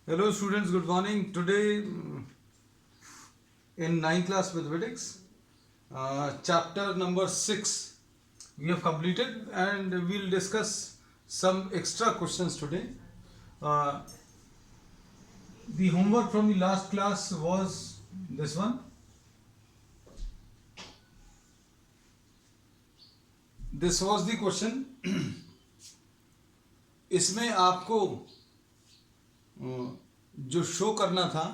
Hello students, good morning. Today in 9th class mathematics, chapter number 6 we have completed and we'll discuss some extra questions today. Uh, the homework from the last class was this one. This was the question. इसमें आपको जो show करना था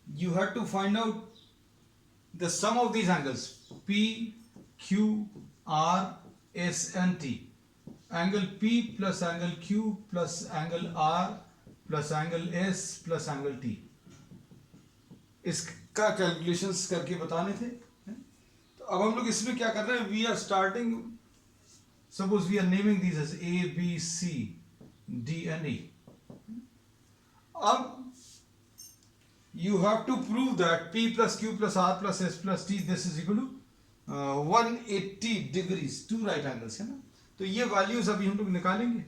you had to find out the sum of these angles P, Q, R, S and T. Angle P plus angle Q plus angle R plus angle S plus angle T. इसका calculations करके बताने थे. तो अब हम लोग इसमें क्या कर रहे हैं? We are starting. Suppose we are naming these as A, B, C, D and E. अब you have to prove that P plus Q plus R plus S plus T this is equal to 180 degrees, two right angles है ना. तो ये values अभी हम लोग निकालेंगे.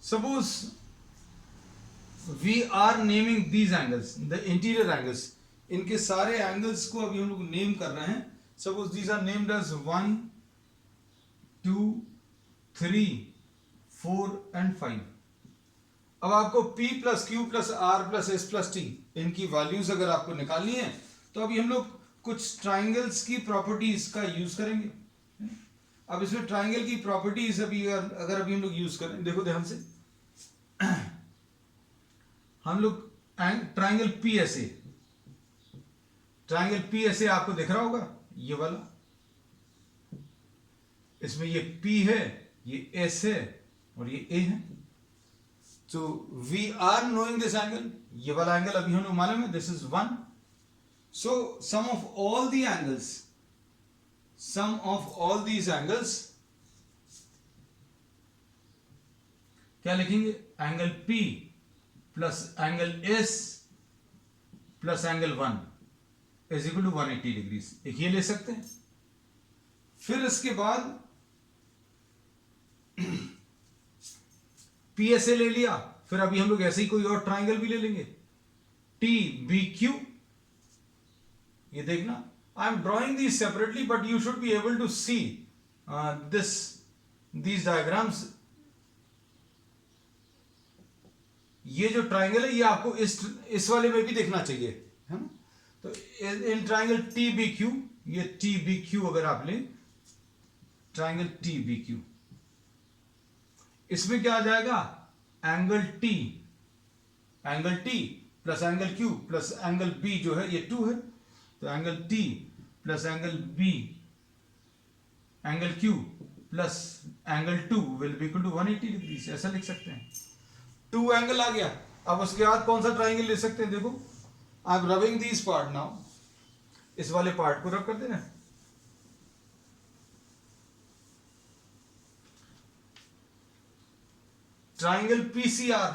Suppose we are naming these angles, the interior angles. इनके सारे angles को अभी हम लोग name कर रहे हैं. Suppose these are named as 1, 2, 3, 4 and 5. अब आपको P plus Q plus R plus S plus T इनकी वैल्यूज अगर आपको निकालनी है तो अभी हम लोग कुछ ट्राइंगल्स की प्रॉपर्टीज का यूज करेंगे. अब इसमें ट्राइंगल की प्रॉपर्टीज अभी अगर अभी हम लोग यूज करें, देखो ध्यान से. हम लोग ट्राइंगल PSA, ट्राइंगल PSA आपको दिख रहा होगा ये वाला. इसमें ये P है, ये S है और ये A है. So we are knowing this angle. ये वाला एंगल अभी हमें मालूम है. This is 1. So sum of all the angles, sum of all these angles, क्या लिखेंगे? Angle P plus angle S plus angle 1 is equal to 180 degrees. एक ये ले सकते हैं. फिर इसके बाद PSA ले लिया. फिर अभी हम लोग ऐसे ही कोई और ट्राइंगल भी ले लेंगे. TBQ. ये देखना, I am drawing these separately but you should be able to see these diagrams. ये जो ट्राइंगल है ये आपको इस वाले में भी देखना चाहिए, है ना. तो इन ट्राइंगल TBQ, ये TBQ अगर आप लें, ट्राइंगल TBQ, इसमें क्या आ जाएगा? Angle T plus angle Q plus angle B जो है ये 2 है. तो angle T plus angle B angle Q plus angle 2 will be equal to 180 degree. ऐसा लिख सकते हैं. 2 एंगल आ गया. अब उसके बाद कौन सा ट्राइंगल ले सकते हैं? देखो, I am rubbing this part now. इस वाले पार्ट को रब कर देना. ट्राइंगल PCR,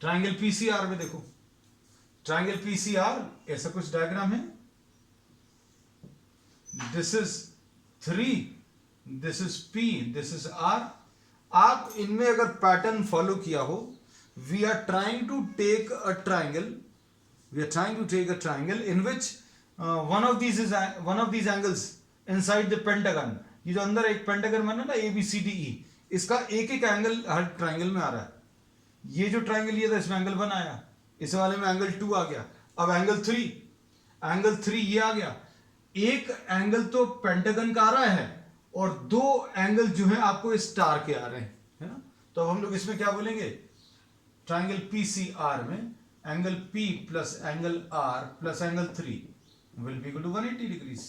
ट्राइंगल PCR में देखो, ट्राइंगल PCR ऐसा कुछ डायग्राम है. This is 3, this is P, this is R. आप इनमें अगर पैटर्न फॉलो किया हो, we are trying to take a triangle, we are trying to take a triangle in which one of these angles inside the pentagon. ये जो अंदर एक pentagon बना ना ABCDE, इसका एक एक एंगल हर ट्राइंगल में आ रहा है. ये जो ट्राइंगल ये था इसमें एंगल 1 आया, इस वाले में एंगल 2 आ गया. अब एंगल 3 ये आ गया. एक एंगल तो पेंटागन का आ रहा है और 2 एंगल जो है आपको स्टार के आ रहे हैं, है ना. तो अब हम लोग इसमें क्या बोलेंगे? ट्राइंगल PCR में angle P plus angle R plus angle 3 will be equal to 180 degrees.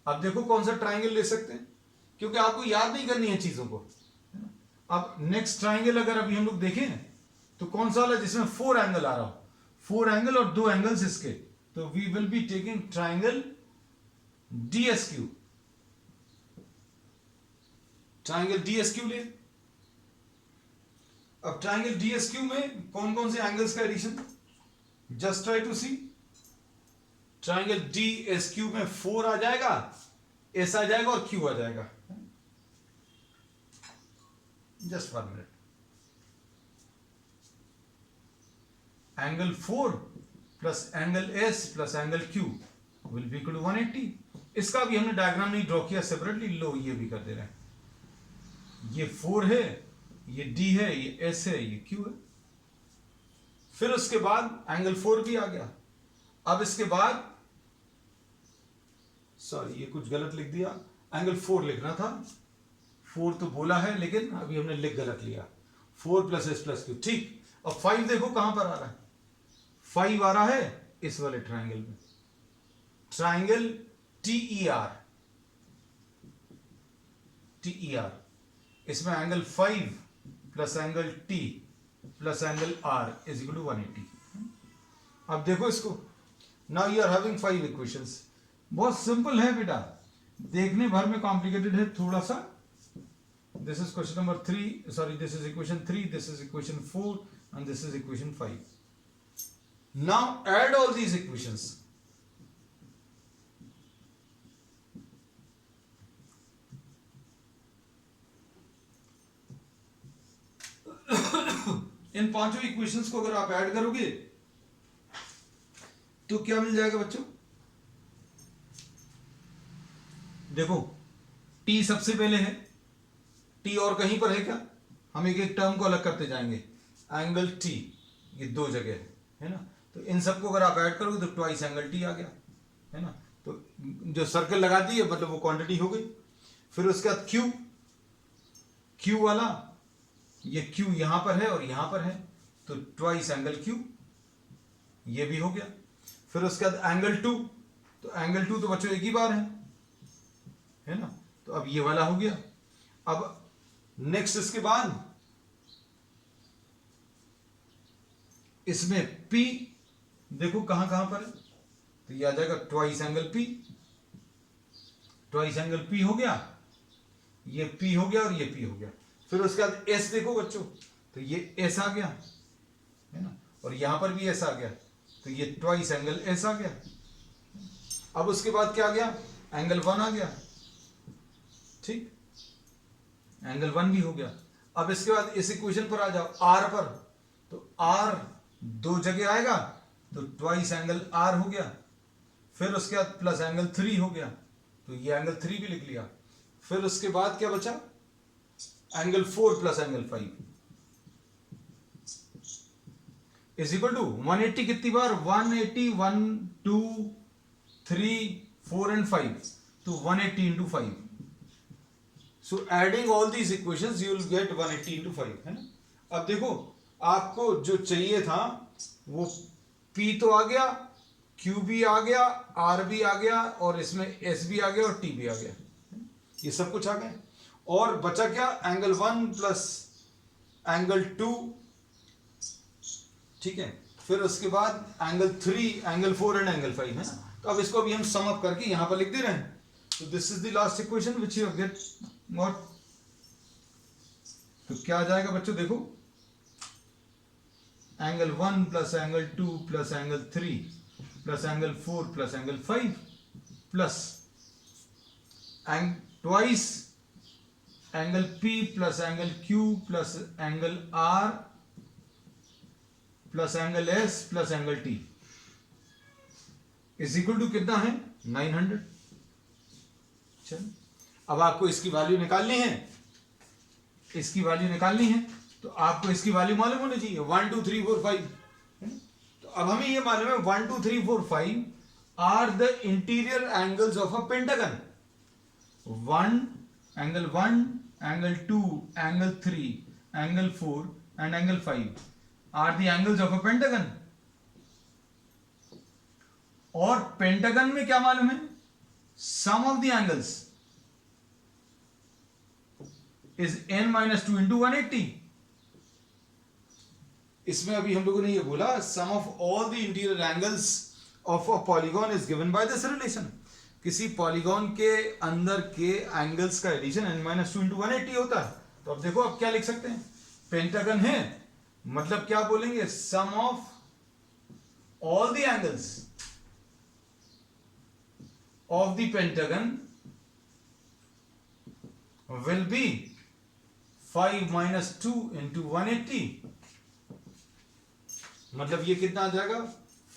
अब देखो कौन सा ट्राइंगल ले सकते हैं, क्योंकि आपको याद नहीं करनी है चीजों को. अब नेक्स्ट ट्राइंगल अगर अभी हम लोग देखें तो कौन सा वाला जिसमें 4 एंगल आ रहा हो, 4 एंगल और 2 एंगल्स इसके. तो we will be taking triangle DSQ. Triangle DSQ ले. अब ट्राइंगल DSQ में कौन कौन से एंगल्स का addition? Just try to see. Triangle DSQ में 4 आ जाएगा एस आ जाएगा और क्यू आ जाएगा। Just 1 minute. Angle 4 plus angle S plus angle Q will be equal to 180। इसका भी हमने डायग्राम नहीं ड्रॉ किया सेपरेटली, लो ये भी कर दे रहे हैं। ये 4 है, ये डी है, ये एस है, ये क्यू है। फिर उसके बाद एंगल 4 भी आ गया। अब इसके बाद सॉरी ये कुछ गलत लिख दिया, एंगल 4 लिखना था, 4 तो बोला है लेकिन अभी हमने लिख गलत लिया। 4 प्लस एस प्लस क्यू, ठीक। अब 5 देखो कहां पर आ रहा है, 5 आ रहा है इस वाले ट्राइंगल में, ट्राइंगल टीईआर, टीईआर। इसमें angle 5 plus angle T plus angle R is equal to 180। अब देखो इसको, now you are having 5 equations. बहुत सिंपल है बेटा, देखने भर में कॉम्प्लिकेटेड है थोड़ा सा। This is question number 3, sorry this is equation 3, this is equation 4 and this is equation 5। Now add all these equations. इन पांचों इक्वेशंस को अगर आप ऐड करोगे तो क्या मिल जाएगा बच्चों? देखो t सबसे पहले है, t और कहीं पर है क्या? हम एक एक टर्म को अलग करते जाएंगे। एंगल t ये 2 जगह है ना, तो इन सबको अगर आप ऐड करोगे तो ट्वाइस एंगल t आ गया, है ना। तो जो सर्कल लगा दी है मतलब वो क्वांटिटी हो गई। फिर उसके बाद q वाला, ये q यहां पर है और यहां पर है, तो ट्वाइस एंगल q, ये भी हो गया। फिर उसके बाद एंगल 2, तो एंगल 2 तो बच्चों एक ही बार है ना, तो अब ये वाला हो गया। अब नेक्स्ट इसके बाद इसमें P देखो कहां कहां पर है, तो ये आ जाएगा twice angle P, twice angle P हो गया, ये P हो गया और ये P हो गया। फिर उसके बाद S देखो बच्चों, तो ये S आ गया है ना, और यहां पर भी S आ गया, तो ये ट्वाइस एंगल S आ गया। अब उसके बाद क्या आ गया? एंगल 1 आ गया, ठीक, एंगल 1 भी हो गया। अब इसके बाद इस इक्वेशन पर आ जाओ R पर, तो R 2 जगह आएगा, तो ट्वाइस एंगल R हो गया। फिर उसके बाद प्लस एंगल 3 हो गया, तो ये एंगल 3 भी लिख लिया। फिर उसके बाद क्या बचा? Angle 4 plus angle 5 is equal to 180 कितनी बार? 180, 1 2 3 4 एंड 5, तो 180 into 5। So adding all these equations you will get 180 into 5, है ना। अब देखो आपको जो चाहिए था वो P तो आ गया, Q भी आ गया, R भी आ गया, और इसमें S भी आ गया और T भी आ गया, ये सब कुछ आ गया। और बचा क्या? एंगल 1 प्लस एंगल 2, ठीक है। फिर उसके बाद एंगल 3, एंगल 4 एंड एंगल 5, है ना। तो अब इसको भी हम सम अप करके यहां पर लिख दे रहे हैं। तो this is the last equation which you get what, तो क्या आ जाएगा बच्चों? देखो angle 1 plus angle 2 plus angle 3 plus angle 4 plus angle 5 plus twice angle P plus angle Q plus angle R plus angle S plus angle T is equal to कितना है? 900। चलो अब आपको इसकी वैल्यू निकालनी है, इसकी वैल्यू निकालनी है, तो आपको इसकी वैल्यू मालूम होनी चाहिए 1 2 3 4 5। तो अब हमें ये मालूम है 1 2 3 4 5 are the interior angles of a pentagon. 1 angle 2 angle 3 angle 4 and angle 5 are the angles of a pentagon. और पेंटागन में क्या मालूम है? Sum of the angles is n-2 into 180। इसमें अभी हम लोगों ने ये बोला sum of all the interior angles of a polygon is given by this relation. किसी पॉलीगॉन के अंदर के एंगल्स का एडिशन n-2 इंटू 180 होता है। तो अब देखो अब क्या लिख सकते हैं? पेंटागन है मतलब क्या बोलेंगे? Sum of all the angles of the pentagon will be 5 minus 2 into 180. मतलब ये कितना आ जाएगा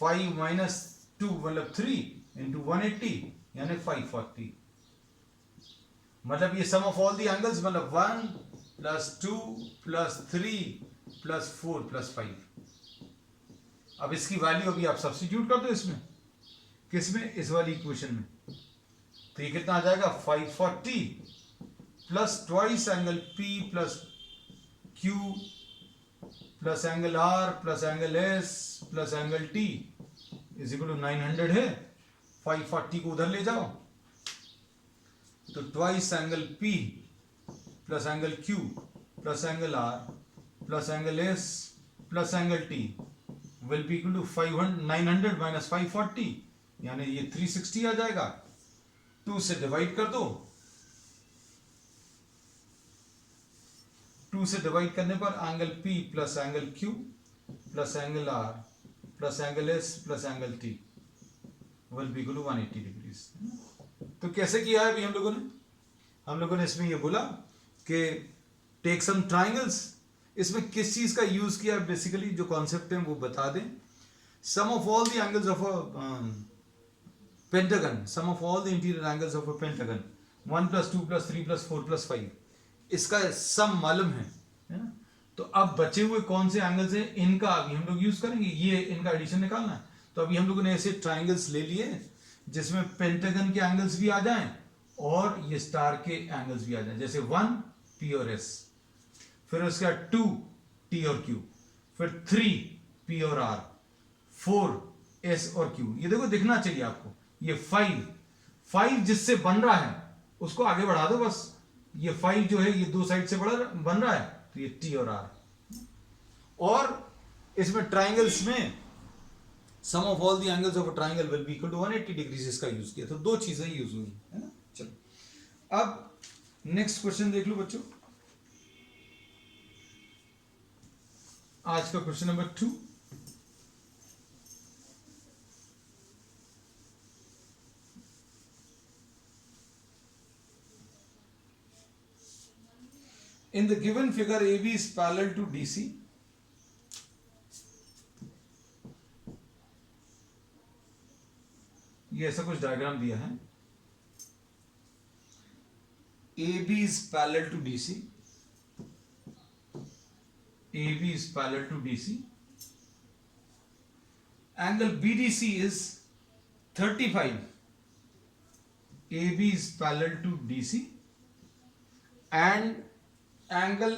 5 minus 2 मतलब 3 into 180 यानी 540. मतलब ये सम ऑफ ऑल द एंगल्स मतलब 1 plus 2 plus 3 plus 4 plus 5. अब इसकी वैल्यू अभी आप सब्स्टिट्यूट कर दो इसमें, किसमें, इस वाली इक्वेशन में. तो ये कितना आ जाएगा 540 plus twice angle P plus Q plus angle R plus angle S plus angle T is equal to 900 है. 540 को उधर ले जाओ तो twice angle P plus angle Q plus angle R plus angle S plus angle T will be equal to 900 minus 540 यानी ये 360 आ जाएगा. 2 से डिवाइड कर दो, 2 से डिवाइड करने पर angle P plus angle Q plus angle R plus angle S plus angle T will be equal to 180 degrees. तो कैसे किया है अभी हम लोगों ने इसमें ये बोला कि टेक सम ट्राइंगल्स. इसमें किस चीज का यूज किया है, बेसिकली जो कॉन्सेप्ट है वो बता दें. Sum of all the angles of a pentagon, sum of all the interior angles of a pentagon 1 plus 2 plus 3 plus 4 plus 5, इसका सम मालूम है ना. तो अब बचे हुए कौन से एंगल्स हैं इनका अभी हम लोग यूज करेंगे, ये इनका एडिशन निकालना है. तो अभी हम लोगों ने ऐसे ट्राइंगल्स ले लिए जिसमें पेंटागन के एंगल्स भी आ जाएं और ये स्टार के एंगल्स भी आ जाएं. जैसे 1 P और S, फिर उसके बाद 2 T और Q, फिर 3 P और R, 4 S और Q. ये देखो दिखना चाहिए आपको. ये 5 जिससे बन रहा है उसको आगे बढ़ा दो बस. ये 5 जो है ये दो साइड से बन रहा है तो ये T और R. और इसमें ट्राइंगल्स में sum of all the angles of a triangle will be equal to 180 degrees इसका यूज किया. तो दो चीजें यूज हुई है ना. चलो अब नेक्स्ट क्वेश्चन देख लो बच्चों. आज का question number 2. In the given figure, AB is parallel to DC. ये ऐसा कुछ डायग्राम दिया है. AB is parallel to DC. AB is parallel to DC. Angle BDC is 35. AB is parallel to DC and angle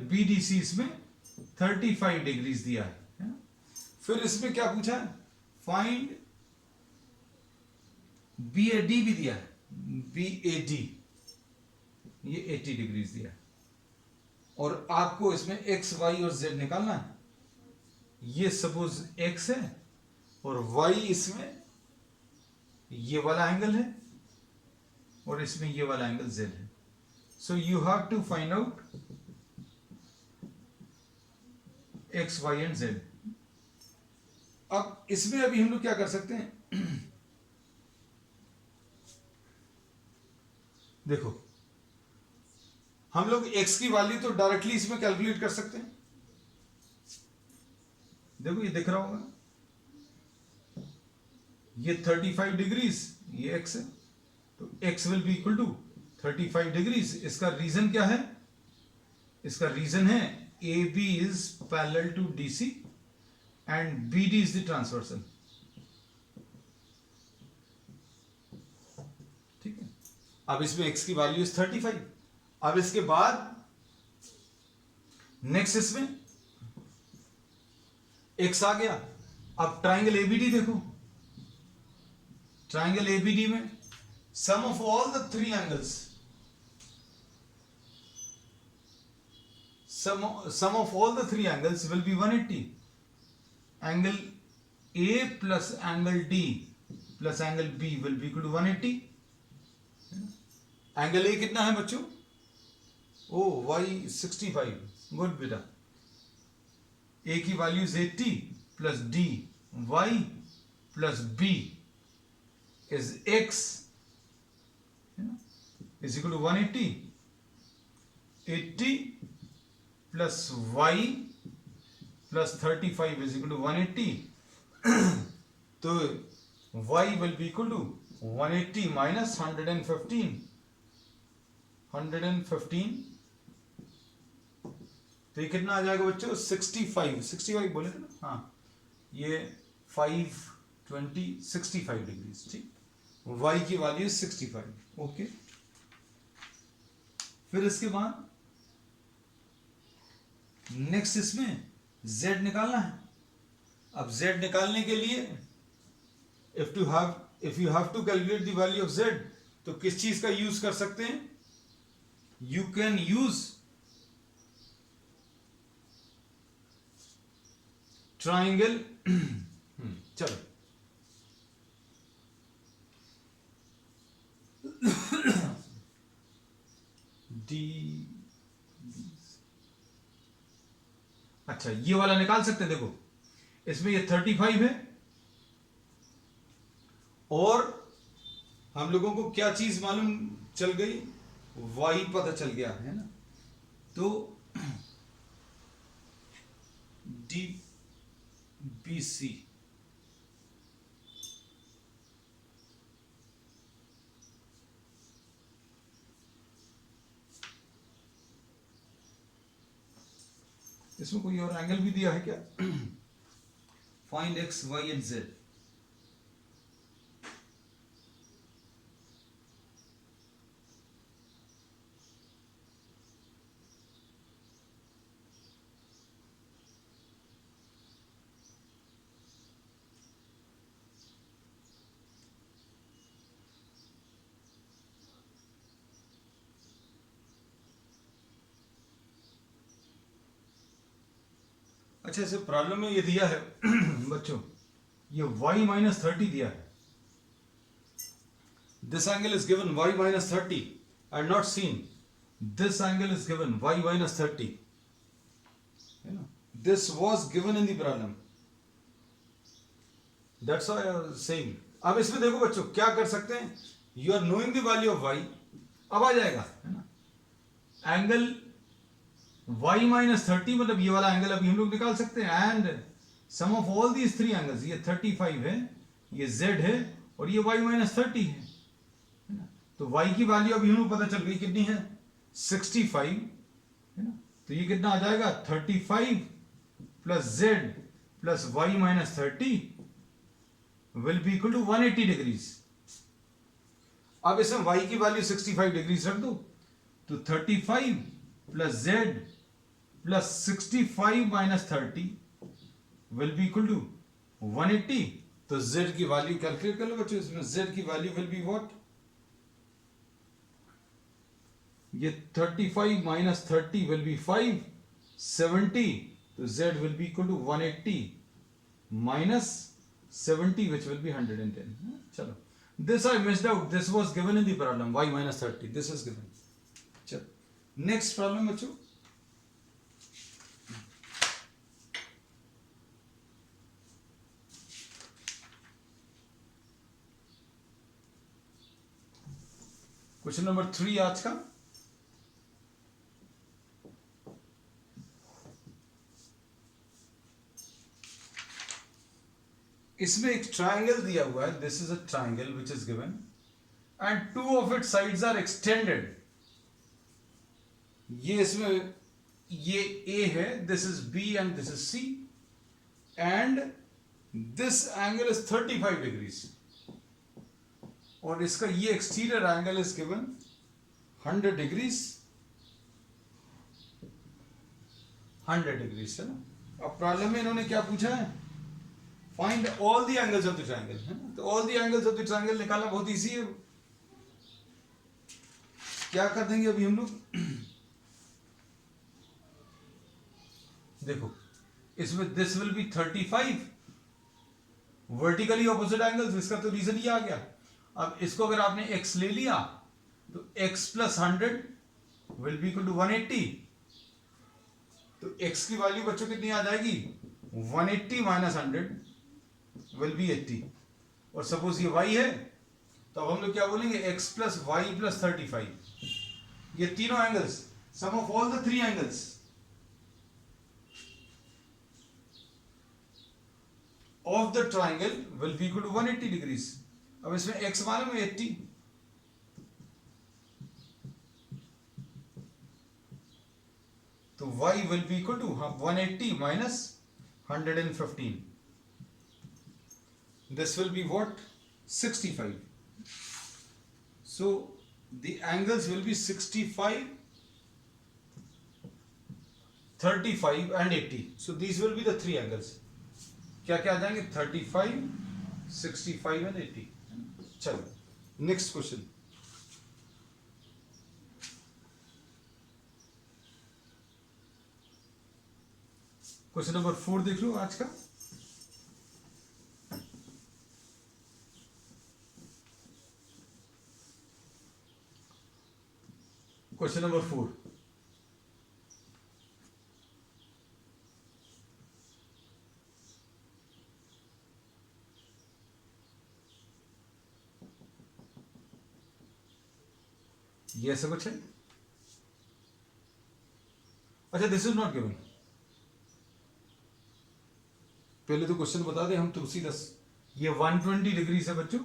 BDC इसमें 35 degrees दिया है. फिर इसमें क्या पूछा है, फाइंड BAD भी दिया है. BAD ये 80 डिग्रीज दिया है और आपको इसमें X, Y और Z निकालना है. ये सपोज X है और Y इसमें ये वाला एंगल है और इसमें ये वाला एंगल Z है. So you have to find out X, Y and Z. अब इसमें अभी हम लोग क्या कर सकते हैं देखो हम लोग X की वैल्यू तो डायरेक्टली इसमें कैलकुलेट कर सकते हैं. देखो ये दिख रहा होगा, ये 35 डिग्रीज ये X है तो x will be equal to 35 degrees. इसका रीजन क्या है, इसका रीजन है AB is parallel to DC and BD is the transversal. ठीक है. अब इसमें x की वैल्यू इज 35. अब इसके बाद नेक्स्ट इसमें x आ गया. अब ट्राइंगल ABD देखो, ट्राइंगल ABD में sum of all the three angles, sum of all the three angles will be 180. Angle A plus angle D plus angle B will be equal to 180. Angle A कितना है बच्चों, ओ Y 65. Good बेटा. A की value 80 plus D, Y plus B is X है ना, is equal to 180, 80 plus y plus 35 is equal to 180. तो y will be equal to 180 minus 115. 115 तो ये कितना आ जाएगा बच्चों? 65 बोले थे ना, हाँ, ये 520 65 डिग्रीज. ठीक, y की वैल्यू 65. ओके, फिर इसके बाद नेक्स्ट इसमें z निकालना है. अब z निकालने के लिए if you have to calculate the value of z, तो किस चीज का यूज कर सकते हैं? You can use triangle. चलो, डी, अच्छा ये वाला निकाल सकते हैं. देखो इसमें ये 35 है और हम लोगों को क्या चीज मालूम चल गई? y पता चल गया है ना. तो डी बी सी इसमें कोई और एंगल भी दिया है क्या? Find x, y and z. अच्छा, इसे प्रॉब्लम में ये दिया है बच्चों, ये y माइनस 30 दिया है. This angle is given y minus 30 and not seen. This angle is given y minus 30, है ना. This was given in the problem, that's why I was saying. अब इसमें देखो बच्चों क्या कर सकते हैं, you are knowing the value of y. अब आ जाएगा, है ना, एंगल y माइनस 30, मतलब ये वाला एंगल अभी हम लोग निकाल सकते हैं. And sum of all these three angles, ये 35 है, ये z है और ये y माइनस 30 है ना. तो y की वैल्यू अभी हम लोग पता चल गई कितनी है? 65, है ना. तो ये कितना आ जाएगा? 35 plus z plus y minus 30 will be equal to 180 degrees. अब इसमें y की वैल्यू 65 डिग्रीज रख दो, तो 35 plus z plus 65 minus 30 will be equal to 180. तो z की वैल्यू कैलकुलेट कर लो बच्चों. इसमें z की वैल्यू विल बी व्हाट? ये 35 माइनस 30 विल बी 5, 70. तो z will be equal to 180 minus 70 which will be 110. चलो, this I missed out. This was given in the problem. y minus 30. This is given. चलो, next problem बच्चों. Question number 3 आज का. इसमें एक triangle दिया हुआ है. This is a triangle which is given and two of it sides are extended. ये इसमें ये A है, this is B and this is C and this angle is 35 degrees और इसका ये exterior angle is given 100 degrees, 100 degrees, है ना. अब प्रॉब्लम में इन्होंने क्या पूछा है? Find all the angles of the triangle, है ना. तो all the angles of the triangle निकालना बहुत इजी है. क्या कर देंगे अभी हम लोग? देखो इसमें this will be 35 vertically opposite angles. इसका तो रीजन ये आ गया. अब इसको अगर आपने x ले लिया तो x plus 100 will be equal to 180. तो x की वैल्यू बच्चों कितनी आ जाएगी? 180 माइनस 100 विल बी 80. और सपोज ये y है तो अब हम लोग क्या बोलेंगे, x प्लस वाई प्लस 35, ये तीनों angles, sum of all the three angles of the triangle will be equal to 180 degrees. अब इसमें x मालूम है 80, तो y will be equal to 180 minus 115. This will be what? 65. So the angles will be 65, 35 and 80. So these will be the three angles. क्या क्या आ जाएंगे? 35, 65 and 80. चलो next question. Question number 4 देख लो आज का। क्वेश्चन नंबर 4, ये ऐसा कुछ है। अच्छा, दिस इज नॉट गिवन। पहले तो क्वेश्चन बता दें हम, तो सीधा ये 120 डिग्रीज है बच्चों,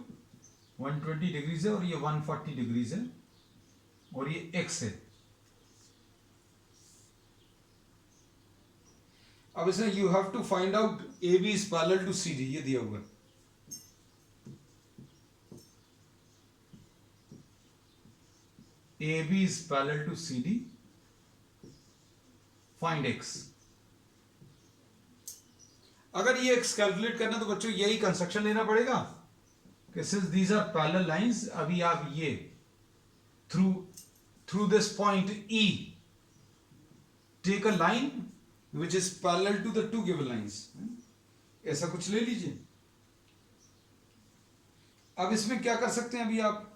120 डिग्रीज है, और ये 140 डिग्रीज है, और ये x है। अब इसमें you have to find out A B is parallel to C D, ये दिया हुआ है। A B is parallel to C D, find x। अगर ये x कैलकुलेट करना तो बच्चों यही कंस्ट्रक्शन लेना पड़ेगा कि since these are parallel lines, अभी आप ये through this point E take a line which is parallel to the two given lines, ऐसा कुछ ले लीजिए। अब इसमें क्या कर सकते हैं, अभी आप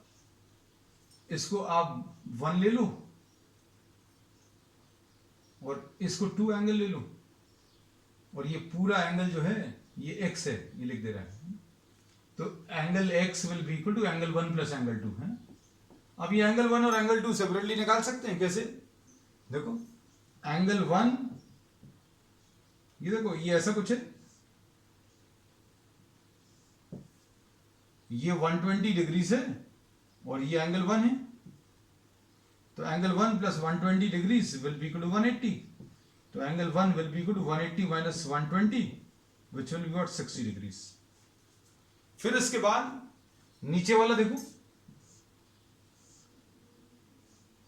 इसको आप 1 ले लो और इसको 2 एंगल ले लो, और ये पूरा एंगल जो है ये x है, ये लिख दे रहा है। तो angle x will be equal to angle 1 plus angle 2 है। अब ये एंगल 1 और एंगल 2 सेपरेटली निकाल सकते हैं, कैसे? देखो एंगल 1, ये देखो ये ऐसा कुछ है, ये 120 डिग्रीज है और ये एंगल 1 है, तो angle 1 plus 120 degrees will be equal to 180। तो angle 1 will be equal to 180 minus 120 which will be what 60 degrees. फिर इसके बाद नीचे वाला देखो,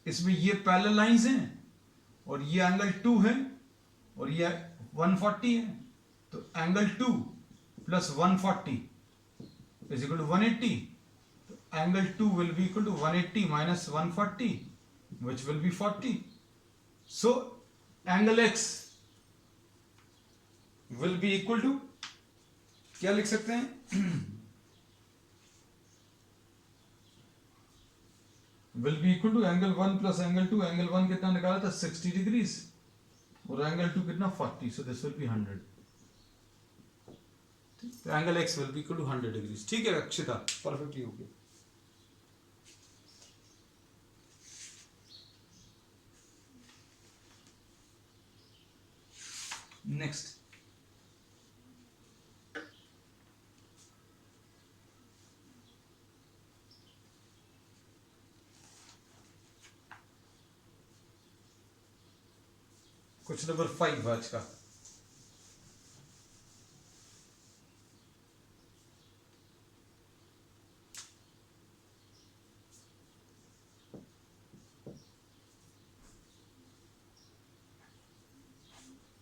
इसमें ये पैरेलल लाइंस हैं और ये एंगल 2 है और ये 140 है, तो angle 2 plus 140 is equal to 180। तो angle 2 will be equal to 180 minus 140 which will be 40. So angle x will be equal to, क्या लिख सकते हैं, will be equal to angle 1 plus angle 2। Angle 1 कितना निकाला था 60 डिग्रीज और एंगल 2 कितना 40, so this will be 100। तो angle x will be equal to 100 degrees. ठीक है अक्षिता, परफेक्टली हो गया। नेक्स्ट, क्वेश्चन नंबर 5 आज का।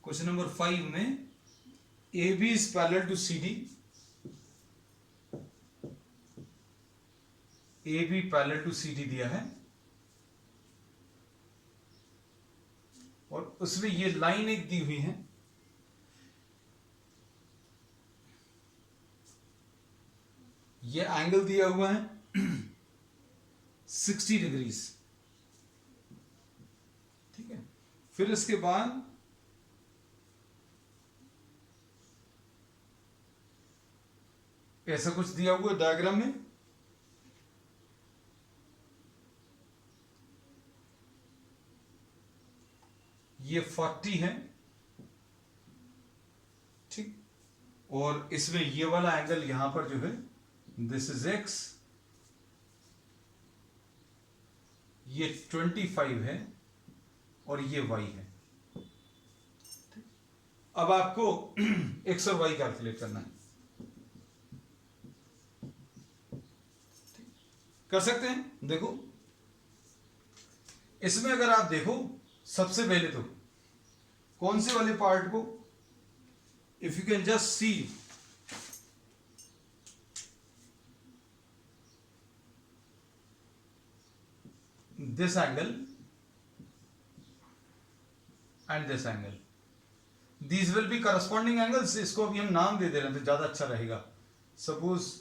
क्वेश्चन नंबर 5 में A B is parallel to C D, A B parallel to C D दिया है और उसमें ये लाइन एक दी हुई है, ये एंगल दिया हुआ है 60 डिग्रीज। ठीक है, फिर इसके बाद ऐसा कुछ दिया हुआ डायग्राम में, ये 40 है, ठीक, और इसमें ये वाला एंगल यहां पर जो है दिस इज x, ये 25 है और ये y है। अब आपको x और y कैलकुलेट करना है, कर सकते हैं। देखो इसमें अगर आप देखो सबसे पहले तो कौन से वाले पार्ट को, if you can just see this angle and this angle, these will be corresponding angles. इसको अभी हम नाम दे दे रहे हैं तो ज्यादा अच्छा रहेगा। सपोज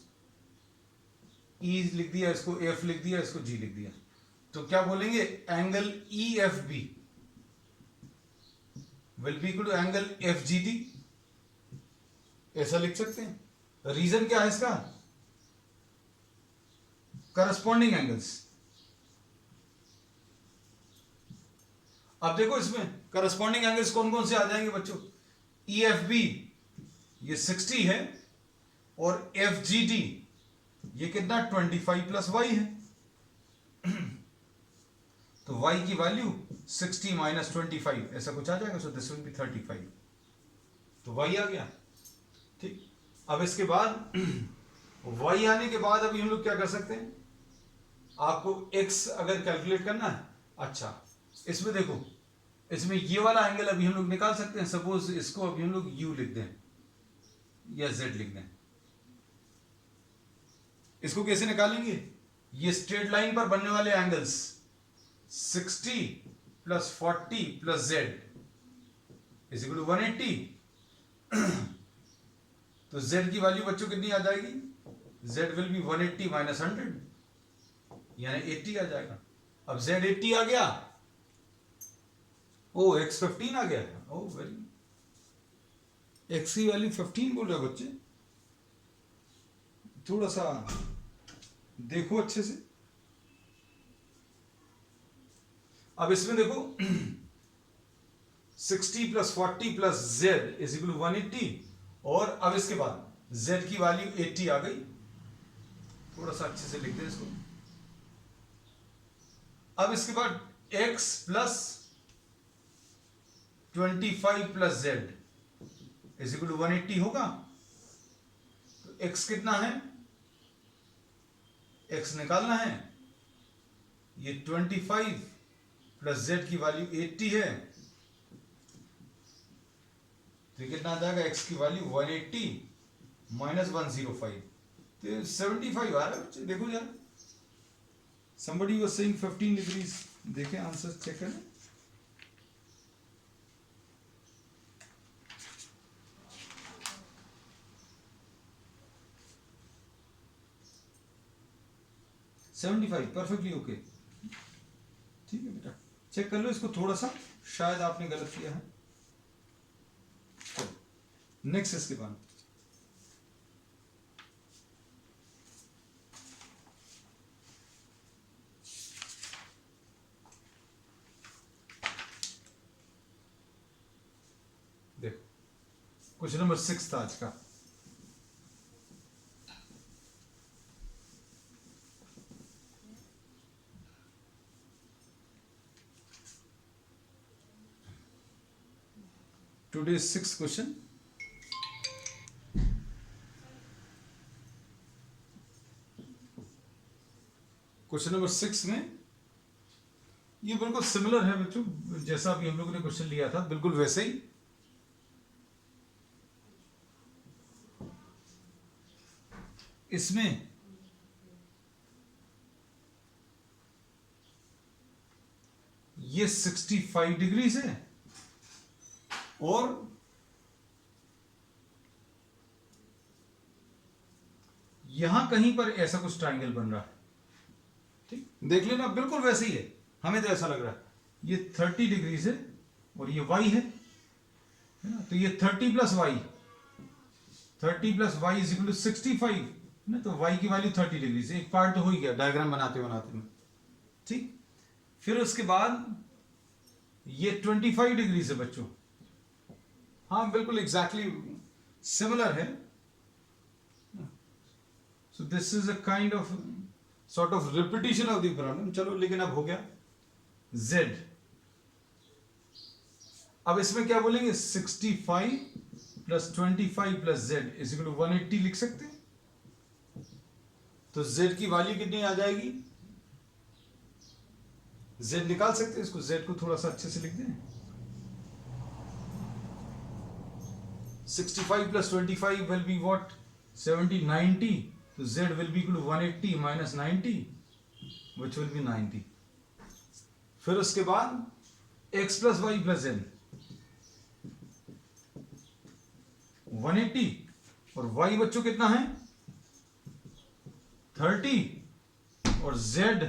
E लिख दिया, इसको F लिख दिया, इसको G लिख दिया, तो क्या बोलेंगे, angle EFB will be equal to angle FGD, ऐसा लिख सकते हैं। रीजन क्या है इसका, करस्पॉन्डिंग एंगल्स। अब देखो इसमें करस्पॉन्डिंग एंगल्स कौन कौन से आ जाएंगे बच्चों, EFB ये 60 है और FGD ये कितना 25 प्लस y है, तो y की वैल्यू 60 माइनस 25 ऐसा कुछ आ जाएगा, सो दिस विल बी 35, तो y आ गया, ठीक। अब इसके बाद y आने के बाद अभी हम लोग क्या कर सकते हैं, आपको x अगर कैलकुलेट करना है, अच्छा इसमें देखो, इसमें ये वाला एंगल अभी हम लोग निकाल सकते हैं। सपोज इसको अभी हम लोग u लिख दें या z लिख दें, इसको कैसे निकालेंगे, ये स्ट्रेट लाइन पर बनने वाले angles 60 plus 40 plus z is equal to 180, तो z की वैल्यू बच्चों कितनी आ जाएगी, z विल बी 180 माइनस 100 यानी 80 आ जाएगा। अब z 80 आ गया, ओ x 15 आ गया, ओ वेरी, x की वैल्यू 15 बोल रहे हो बच्चे, थोड़ा सा देखो अच्छे से। अब इसमें देखो 60 plus 40 plus z is equal to 180, और अब इसके बाद z की वैल्यू 80 आ गई, थोड़ा सा अच्छे से लिख दे इसको। अब इसके बाद x plus 25 plus z is equal to 180 होगा, तो x कितना है, x निकालना है, ये 25 प्लस z की वैल्यू 80 है, तो कितना आ जाएगा, x की वैल्यू 180 माइनस 105, तो 75 आ रहा है बच्चे। देखो यार, somebody was saying 15 degrees, देखें आंसर चेक करें। परफेक्टली ओके, ठीक है बेटा, चेक कर लो इसको थोड़ा सा, शायद आपने गलत किया है। नेक्स्ट इसके बाद देखो, क्वेश्चन नंबर 6 था आज का। Today's 6th question. Question number 6 में ये बिल्कुल सिमिलर है बच्चों, जैसा अभी हम लोगों ने क्वेश्चन लिया था बिल्कुल वैसे ही। इसमें ये 65 डिग्रीज है और यहां कहीं पर ऐसा कुछ ट्राइंगल बन रहा है, ठीक, देख लेना बिल्कुल वैसे ही है, हमें तो ऐसा लग रहा है। ये 30 डिग्रीज है और ये y है ना, तो ये 30 plus y, 30 plus y is equal to 65 ना, तो y की वैल्यू 30 डिग्री से, एक पार्ट तो हो ही गया डायग्राम बनाते बनाते में, ठीक। फिर उसके बाद ये 25 डिग्री से बच्चों, हाँ बिल्कुल एग्जैक्टली सिमिलर है. So this is a kind of sort of repetition of the problem. चलो लेकिन अब हो गया z. अब इसमें क्या बोलेंगे 65 plus 25 plus z is equal to 180 लिख सकते हैं. तो z की वैल्यू कितनी आ जाएगी, z निकाल सकते हैं. इसको z को थोड़ा सा अच्छे से लिख दें. 65 plus 25 will be what? 70, 90. So z will be equal to 180 minus 90, which will be 90. फिर उसके बाद x plus y plus z 180 और y बच्चों कितना है 30 और z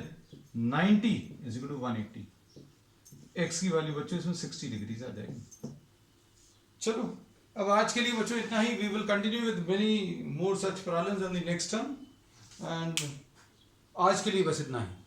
90 is equal to 180. x की वैल्यू बच्चों इसमें 60 डिग्री आ जाएगी. चलो अब आज के लिए बच्चों इतना ही. We will continue with many more such problems in the next term. And आज के लिए बस इतना ही.